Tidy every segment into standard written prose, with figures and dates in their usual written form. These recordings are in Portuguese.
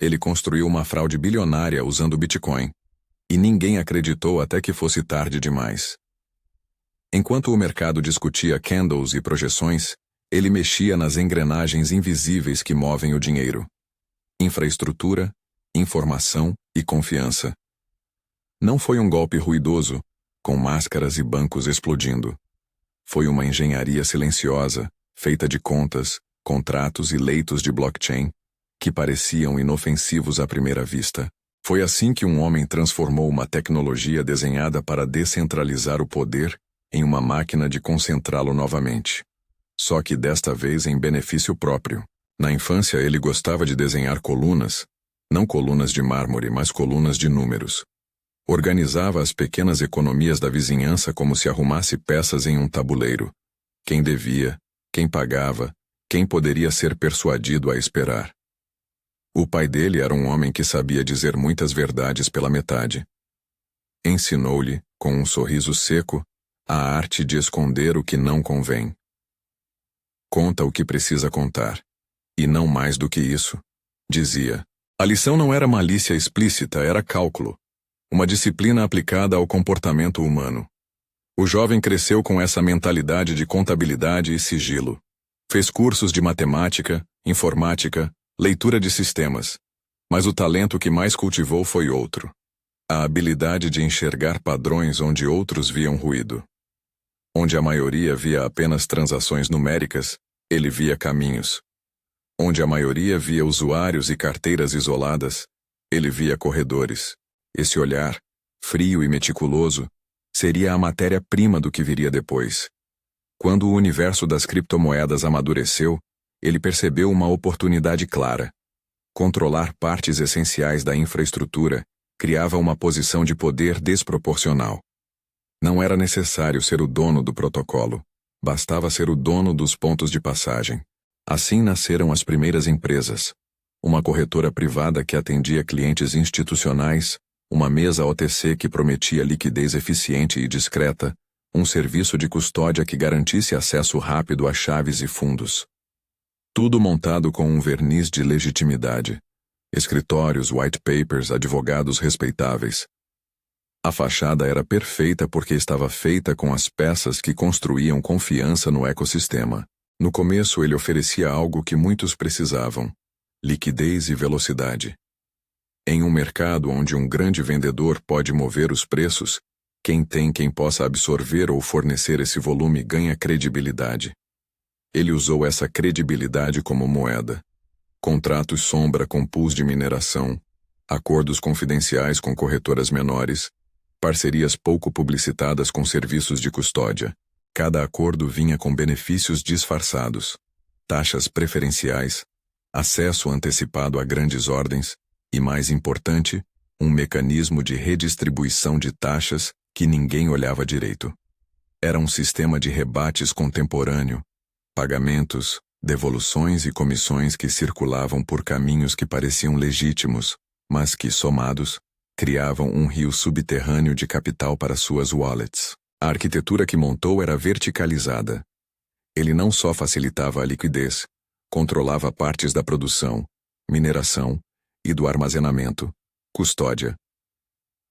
Ele construiu uma fraude bilionária usando o Bitcoin. E ninguém acreditou até que fosse tarde demais. Enquanto o mercado discutia candles e projeções, ele mexia nas engrenagens invisíveis que movem o dinheiro. Infraestrutura, informação e confiança. Não foi um golpe ruidoso, com máscaras e bancos explodindo. Foi uma engenharia silenciosa, feita de contas, contratos e leitos de blockchain, que pareciam inofensivos à primeira vista. Foi assim que um homem transformou uma tecnologia desenhada para descentralizar o poder em uma máquina de concentrá-lo novamente. Só que desta vez em benefício próprio. Na infância ele gostava de desenhar colunas, não colunas de mármore, mas colunas de números. Organizava as pequenas economias da vizinhança como se arrumasse peças em um tabuleiro. Quem devia, quem pagava, quem poderia ser persuadido a esperar. O pai dele era um homem que sabia dizer muitas verdades pela metade. Ensinou-lhe, com um sorriso seco, a arte de esconder o que não convém. Conta o que precisa contar. E não mais do que isso, dizia. A lição não era malícia explícita, era cálculo. Uma disciplina aplicada ao comportamento humano. O jovem cresceu com essa mentalidade de contabilidade e sigilo. Fez cursos de matemática, informática, leitura de sistemas. Mas o talento que mais cultivou foi outro. A habilidade de enxergar padrões onde outros viam ruído. Onde a maioria via apenas transações numéricas, ele via caminhos. Onde a maioria via usuários e carteiras isoladas, ele via corredores. Esse olhar, frio e meticuloso, seria a matéria-prima do que viria depois. Quando o universo das criptomoedas amadureceu, ele percebeu uma oportunidade clara. Controlar partes essenciais da infraestrutura criava uma posição de poder desproporcional. Não era necessário ser o dono do protocolo, bastava ser o dono dos pontos de passagem. Assim nasceram as primeiras empresas. Uma corretora privada que atendia clientes institucionais, uma mesa OTC que prometia liquidez eficiente e discreta, um serviço de custódia que garantisse acesso rápido a chaves e fundos. Tudo montado com um verniz de legitimidade. Escritórios, white papers, advogados respeitáveis. A fachada era perfeita porque estava feita com as peças que construíam confiança no ecossistema. No começo ele oferecia algo que muitos precisavam: liquidez e velocidade. Em um mercado onde um grande vendedor pode mover os preços, quem possa absorver ou fornecer esse volume ganha credibilidade. Ele usou essa credibilidade como moeda. Contratos sombra com pools de mineração, acordos confidenciais com corretoras menores, parcerias pouco publicitadas com serviços de custódia. Cada acordo vinha com benefícios disfarçados, taxas preferenciais, acesso antecipado a grandes ordens e, mais importante, um mecanismo de redistribuição de taxas que ninguém olhava direito. Era um sistema de rebates contemporâneo, pagamentos, devoluções e comissões que circulavam por caminhos que pareciam legítimos, mas que, somados, criavam um rio subterrâneo de capital para suas wallets. A arquitetura que montou era verticalizada. Ele não só facilitava a liquidez, controlava partes da produção, mineração e do armazenamento, custódia.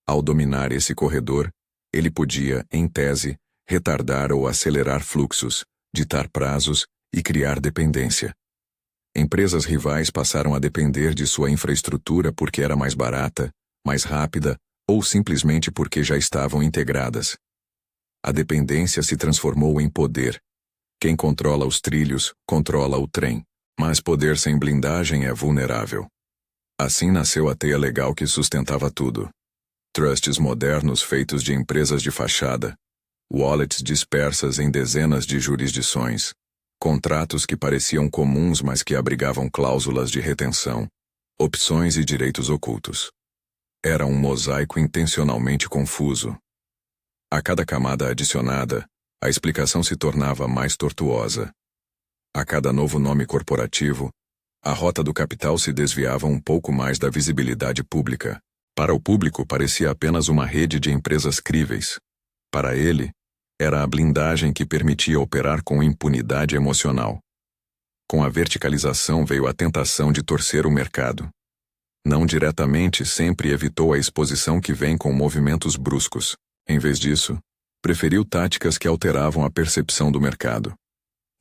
Ao dominar esse corredor, ele podia, em tese, retardar ou acelerar fluxos, ditar prazos e criar dependência. Empresas rivais passaram a depender de sua infraestrutura porque era mais barata, mais rápida ou simplesmente porque já estavam integradas. A dependência se transformou em poder. Quem controla os trilhos, controla o trem. Mas poder sem blindagem é vulnerável. Assim nasceu a teia legal que sustentava tudo. Trusts modernos feitos de empresas de fachada, wallets dispersas em dezenas de jurisdições, contratos que pareciam comuns mas que abrigavam cláusulas de retenção, opções e direitos ocultos. Era um mosaico intencionalmente confuso. A cada camada adicionada, a explicação se tornava mais tortuosa. A cada novo nome corporativo, a rota do capital se desviava um pouco mais da visibilidade pública. Para o público parecia apenas uma rede de empresas críveis. Para ele, era a blindagem que permitia operar com impunidade emocional. Com a verticalização veio a tentação de torcer o mercado. Não diretamente, sempre evitou a exposição que vem com movimentos bruscos. Em vez disso, preferiu táticas que alteravam a percepção do mercado.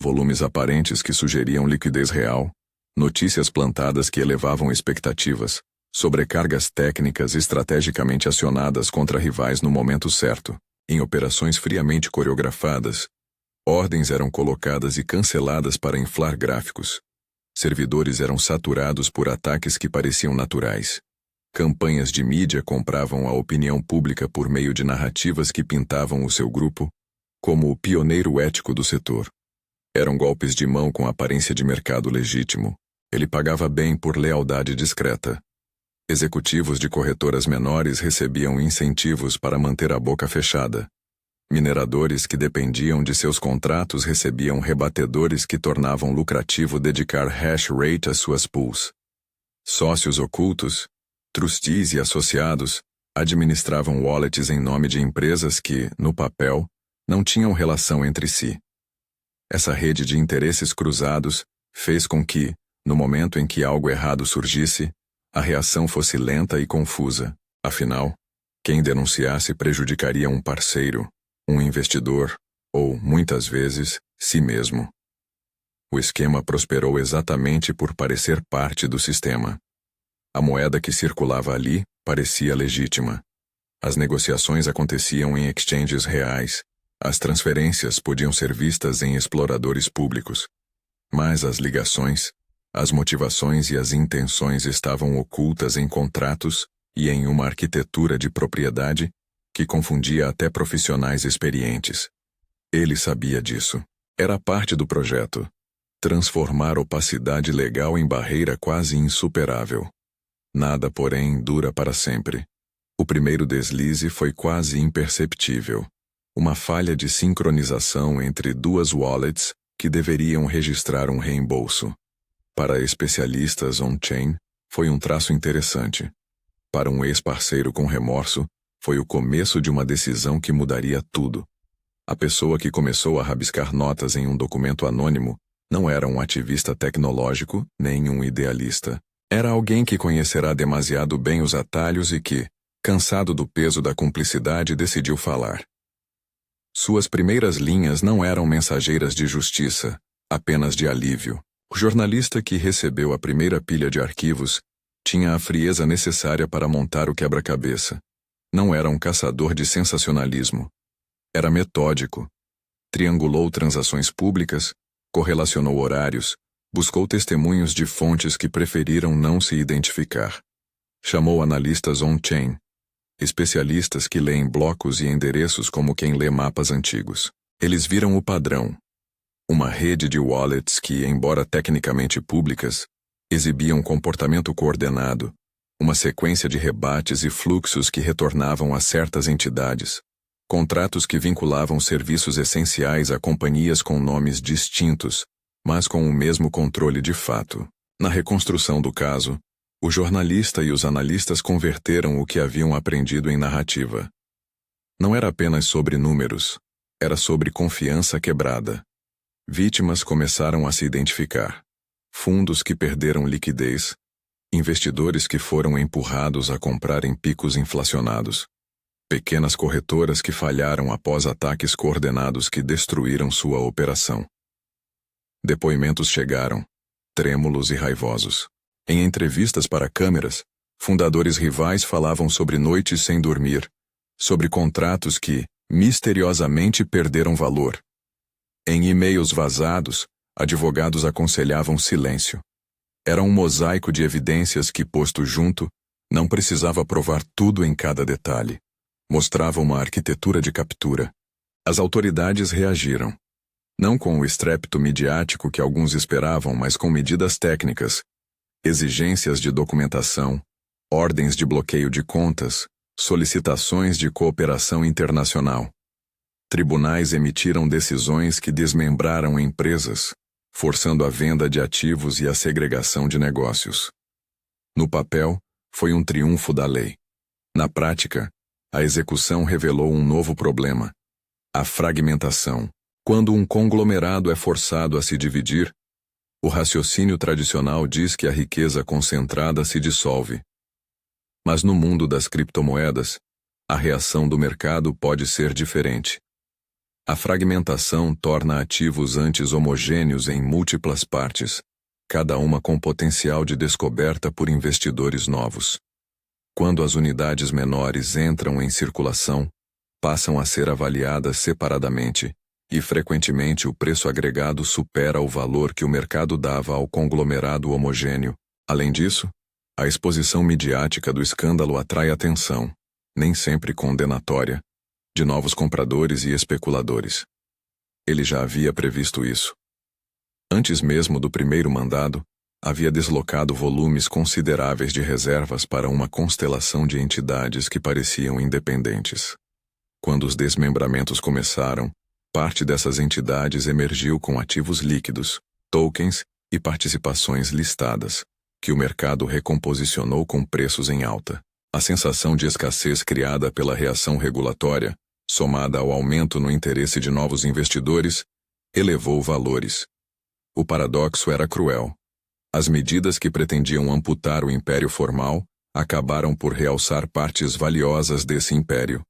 Volumes aparentes que sugeriam liquidez real, notícias plantadas que elevavam expectativas, sobrecargas técnicas estrategicamente acionadas contra rivais no momento certo. Em operações friamente coreografadas, ordens eram colocadas e canceladas para inflar gráficos. Servidores eram saturados por ataques que pareciam naturais. Campanhas de mídia compravam a opinião pública por meio de narrativas que pintavam o seu grupo como o pioneiro ético do setor. Eram golpes de mão com aparência de mercado legítimo. Ele pagava bem por lealdade discreta. Executivos de corretoras menores recebiam incentivos para manter a boca fechada. Mineradores que dependiam de seus contratos recebiam rebatedores que tornavam lucrativo dedicar hash rate às suas pools. Sócios ocultos, trustees e associados administravam wallets em nome de empresas que, no papel, não tinham relação entre si. Essa rede de interesses cruzados fez com que, no momento em que algo errado surgisse, a reação fosse lenta e confusa. Afinal, quem denunciasse prejudicaria um parceiro, um investidor, ou, muitas vezes, si mesmo. O esquema prosperou exatamente por parecer parte do sistema. A moeda que circulava ali parecia legítima. As negociações aconteciam em exchanges reais. As transferências podiam ser vistas em exploradores públicos. Mas as ligações, as motivações e as intenções estavam ocultas em contratos e em uma arquitetura de propriedade que confundia até profissionais experientes. Ele sabia disso. Era parte do projeto. Transformar opacidade legal em barreira quase insuperável. Nada, porém, dura para sempre. O primeiro deslize foi quase imperceptível. Uma falha de sincronização entre duas wallets que deveriam registrar um reembolso. Para especialistas on-chain, foi um traço interessante. Para um ex-parceiro com remorso, foi o começo de uma decisão que mudaria tudo. A pessoa que começou a rabiscar notas em um documento anônimo não era um ativista tecnológico nem um idealista. Era alguém que conhecerá demasiado bem os atalhos e que, cansado do peso da cumplicidade, decidiu falar. Suas primeiras linhas não eram mensageiras de justiça, apenas de alívio. O jornalista que recebeu a primeira pilha de arquivos tinha a frieza necessária para montar o quebra-cabeça. Não era um caçador de sensacionalismo. Era metódico. Triangulou transações públicas, correlacionou horários, buscou testemunhos de fontes que preferiram não se identificar. Chamou analistas on-chain, especialistas que leem blocos e endereços como quem lê mapas antigos. Eles viram o padrão. Uma rede de wallets que, embora tecnicamente públicas, exibiam comportamento coordenado, uma sequência de rebates e fluxos que retornavam a certas entidades, contratos que vinculavam serviços essenciais a companhias com nomes distintos, mas com o mesmo controle de fato. Na reconstrução do caso, o jornalista e os analistas converteram o que haviam aprendido em narrativa. Não era apenas sobre números, era sobre confiança quebrada. Vítimas começaram a se identificar. Fundos que perderam liquidez, investidores que foram empurrados a comprar em picos inflacionados, pequenas corretoras que falharam após ataques coordenados que destruíram sua operação. Depoimentos chegaram, trêmulos e raivosos. Em entrevistas para câmeras, fundadores rivais falavam sobre noites sem dormir, sobre contratos que, misteriosamente, perderam valor. Em e-mails vazados, advogados aconselhavam silêncio. Era um mosaico de evidências que, posto junto, não precisava provar tudo em cada detalhe. Mostrava uma arquitetura de captura. As autoridades reagiram. Não com o estrépito midiático que alguns esperavam, mas com medidas técnicas, exigências de documentação, ordens de bloqueio de contas, solicitações de cooperação internacional. Tribunais emitiram decisões que desmembraram empresas, forçando a venda de ativos e a segregação de negócios. No papel, foi um triunfo da lei. Na prática, a execução revelou um novo problema: a fragmentação. Quando um conglomerado é forçado a se dividir, o raciocínio tradicional diz que a riqueza concentrada se dissolve. Mas no mundo das criptomoedas, a reação do mercado pode ser diferente. A fragmentação torna ativos antes homogêneos em múltiplas partes, cada uma com potencial de descoberta por investidores novos. Quando as unidades menores entram em circulação, passam a ser avaliadas separadamente, e frequentemente o preço agregado supera o valor que o mercado dava ao conglomerado homogêneo. Além disso, a exposição midiática do escândalo atrai atenção, nem sempre condenatória, de novos compradores e especuladores. Ele já havia previsto isso. Antes mesmo do primeiro mandado, havia deslocado volumes consideráveis de reservas para uma constelação de entidades que pareciam independentes. Quando os desmembramentos começaram, parte dessas entidades emergiu com ativos líquidos, tokens e participações listadas, que o mercado recomposicionou com preços em alta. A sensação de escassez criada pela reação regulatória, somada ao aumento no interesse de novos investidores, elevou valores. O paradoxo era cruel. As medidas que pretendiam amputar o império formal acabaram por realçar partes valiosas desse império.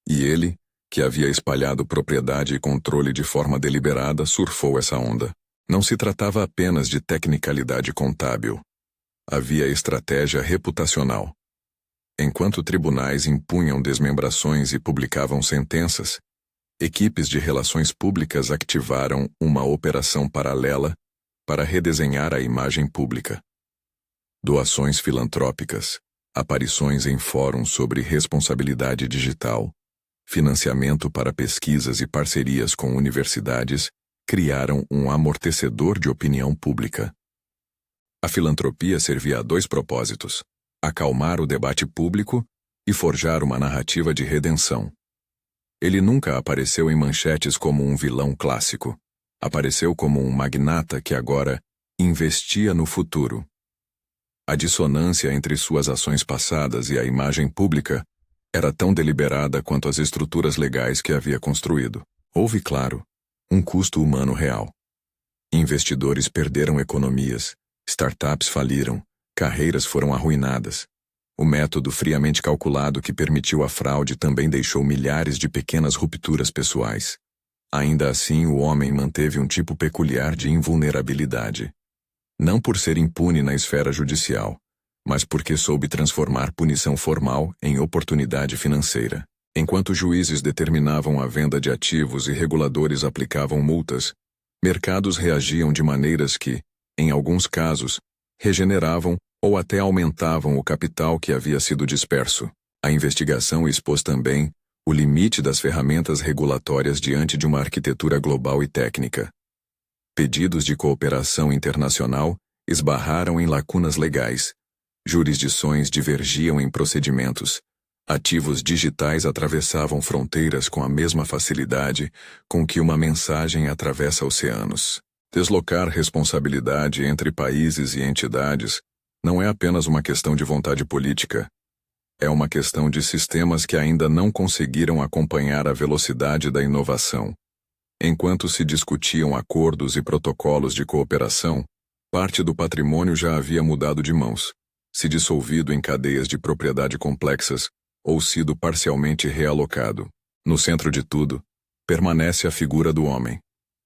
E ele, que havia espalhado propriedade e controle de forma deliberada, surfou essa onda. Não se tratava apenas de tecnicalidade contábil. Havia estratégia reputacional. Enquanto tribunais impunham desmembrações e publicavam sentenças, equipes de relações públicas ativaram uma operação paralela para redesenhar a imagem pública. Doações filantrópicas, aparições em fóruns sobre responsabilidade digital, financiamento para pesquisas e parcerias com universidades criaram um amortecedor de opinião pública. A filantropia servia a dois propósitos: acalmar o debate público e forjar uma narrativa de redenção. Ele nunca apareceu em manchetes como um vilão clássico. Apareceu como um magnata que agora investia no futuro. A dissonância entre suas ações passadas e a imagem pública era tão deliberada quanto as estruturas legais que havia construído. Houve, claro, um custo humano real. Investidores perderam economias, startups faliram, carreiras foram arruinadas. O método friamente calculado que permitiu a fraude também deixou milhares de pequenas rupturas pessoais. Ainda assim, o homem manteve um tipo peculiar de invulnerabilidade. Não por ser impune na esfera judicial, mas porque soube transformar punição formal em oportunidade financeira. Enquanto juízes determinavam a venda de ativos e reguladores aplicavam multas, mercados reagiam de maneiras que, em alguns casos, regeneravam ou até aumentavam o capital que havia sido disperso. A investigação expôs também o limite das ferramentas regulatórias diante de uma arquitetura global e técnica. Pedidos de cooperação internacional esbarraram em lacunas legais, jurisdições divergiam em procedimentos, ativos digitais atravessavam fronteiras com a mesma facilidade com que uma mensagem atravessa oceanos. Deslocar responsabilidade entre países e entidades não é apenas uma questão de vontade política. É uma questão de sistemas que ainda não conseguiram acompanhar a velocidade da inovação. Enquanto se discutiam acordos e protocolos de cooperação, parte do patrimônio já havia mudado de mãos, se dissolvido em cadeias de propriedade complexas ou sido parcialmente realocado. No centro de tudo, permanece a figura do homem.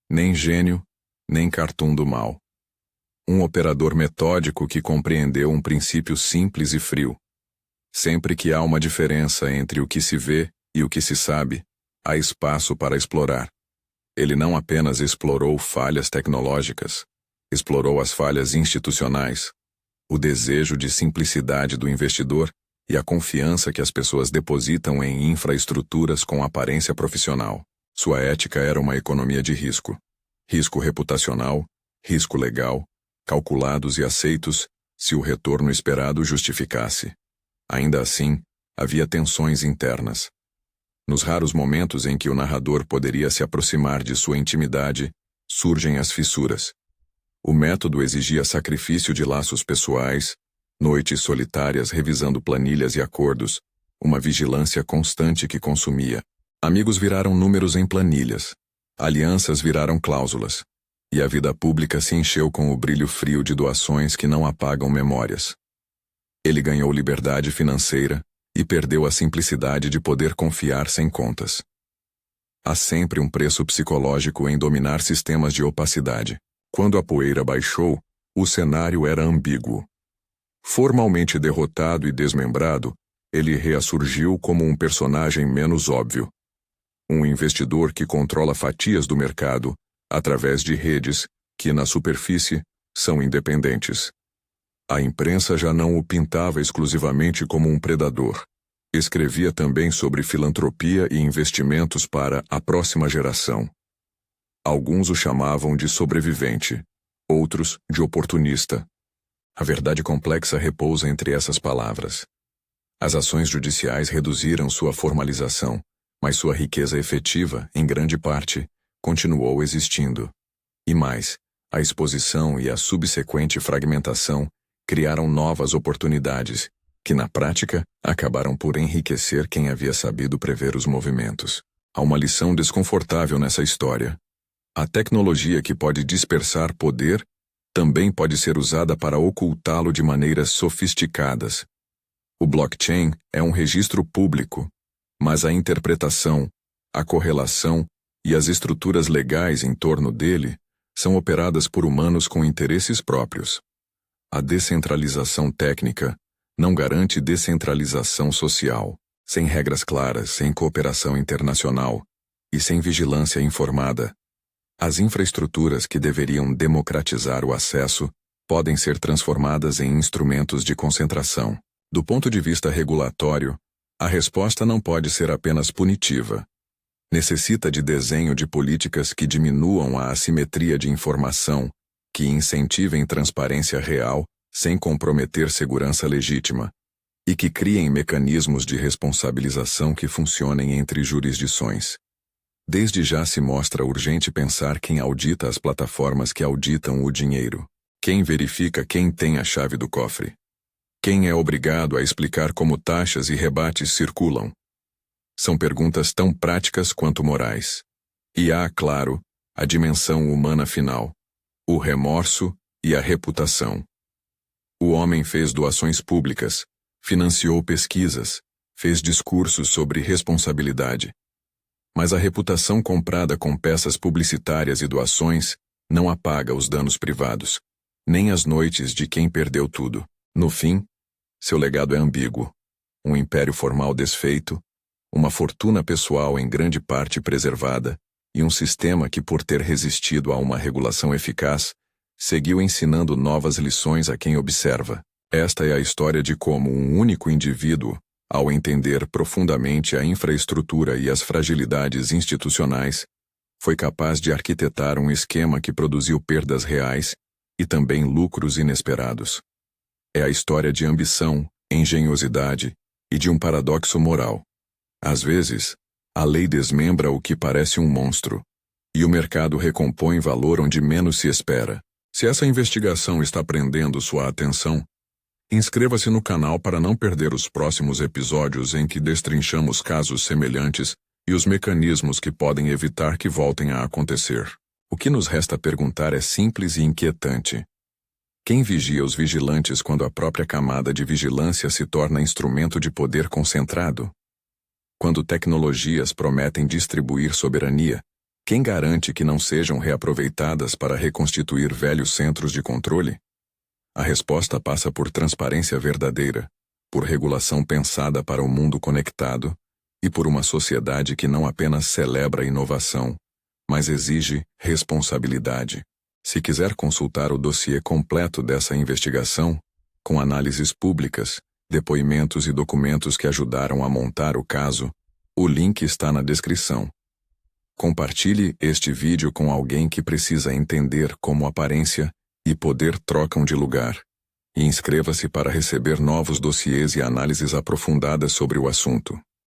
Nem gênio, nem cartoon do mal. Um operador metódico que compreendeu um princípio simples e frio. Sempre que há uma diferença entre o que se vê e o que se sabe, há espaço para explorar. Ele não apenas explorou falhas tecnológicas, explorou as falhas institucionais, o desejo de simplicidade do investidor e a confiança que as pessoas depositam em infraestruturas com aparência profissional. Sua ética era uma economia de risco. Risco reputacional, risco legal, calculados e aceitos se o retorno esperado justificasse. Ainda assim, havia tensões internas. Nos raros momentos em que o narrador poderia se aproximar de sua intimidade, surgem as fissuras. O método exigia sacrifício de laços pessoais, noites solitárias revisando planilhas e acordos, uma vigilância constante que consumia. Amigos viraram números em planilhas, alianças viraram cláusulas, e a vida pública se encheu com o brilho frio de doações que não apagam memórias. Ele ganhou liberdade financeira e perdeu a simplicidade de poder confiar sem contas. Há sempre um preço psicológico em dominar sistemas de opacidade. Quando a poeira baixou, o cenário era ambíguo. Formalmente derrotado e desmembrado, ele reassurgiu como um personagem menos óbvio. Um investidor que controla fatias do mercado, através de redes que, na superfície, são independentes. A imprensa já não o pintava exclusivamente como um predador. Escrevia também sobre filantropia e investimentos para a próxima geração. Alguns o chamavam de sobrevivente, outros de oportunista. A verdade complexa repousa entre essas palavras. As ações judiciais reduziram sua formalização, mas sua riqueza efetiva, em grande parte, continuou existindo. E mais, a exposição e a subsequente fragmentação criaram novas oportunidades, que na prática acabaram por enriquecer quem havia sabido prever os movimentos. Há uma lição desconfortável nessa história. A tecnologia que pode dispersar poder também pode ser usada para ocultá-lo de maneiras sofisticadas. O blockchain é um registro público, mas a interpretação, a correlação e as estruturas legais em torno dele são operadas por humanos com interesses próprios. A descentralização técnica não garante descentralização social. Sem regras claras, sem cooperação internacional e sem vigilância informada, as infraestruturas que deveriam democratizar o acesso podem ser transformadas em instrumentos de concentração. Do ponto de vista regulatório, a resposta não pode ser apenas punitiva. Necessita de desenho de políticas que diminuam a assimetria de informação, que incentivem transparência real sem comprometer segurança legítima, e que criem mecanismos de responsabilização que funcionem entre jurisdições. Desde já se mostra urgente pensar quem audita as plataformas que auditam o dinheiro. Quem verifica quem tem a chave do cofre? Quem é obrigado a explicar como taxas e rebates circulam? São perguntas tão práticas quanto morais. E há, claro, a dimensão humana final, o remorso e a reputação. O homem fez doações públicas, financiou pesquisas, fez discursos sobre responsabilidade. Mas a reputação comprada com peças publicitárias e doações não apaga os danos privados, nem as noites de quem perdeu tudo. No fim, seu legado é ambíguo. Um império formal desfeito, uma fortuna pessoal em grande parte preservada e um sistema que, por ter resistido a uma regulação eficaz, seguiu ensinando novas lições a quem observa. Esta é a história de como um único indivíduo, ao entender profundamente a infraestrutura e as fragilidades institucionais, foi capaz de arquitetar um esquema que produziu perdas reais e também lucros inesperados. É a história de ambição, engenhosidade e de um paradoxo moral. Às vezes, a lei desmembra o que parece um monstro, e o mercado recompõe valor onde menos se espera. Se essa investigação está prendendo sua atenção, inscreva-se no canal para não perder os próximos episódios em que destrinchamos casos semelhantes e os mecanismos que podem evitar que voltem a acontecer. O que nos resta perguntar é simples e inquietante. Quem vigia os vigilantes quando a própria camada de vigilância se torna instrumento de poder concentrado? Quando tecnologias prometem distribuir soberania, quem garante que não sejam reaproveitadas para reconstituir velhos centros de controle? A resposta passa por transparência verdadeira, por regulação pensada para o mundo conectado e por uma sociedade que não apenas celebra a inovação, mas exige responsabilidade. Se quiser consultar o dossiê completo dessa investigação, com análises públicas, depoimentos e documentos que ajudaram a montar o caso, o link está na descrição. Compartilhe este vídeo com alguém que precisa entender como aparência e poder trocam de lugar. E inscreva-se para receber novos dossiês e análises aprofundadas sobre o assunto.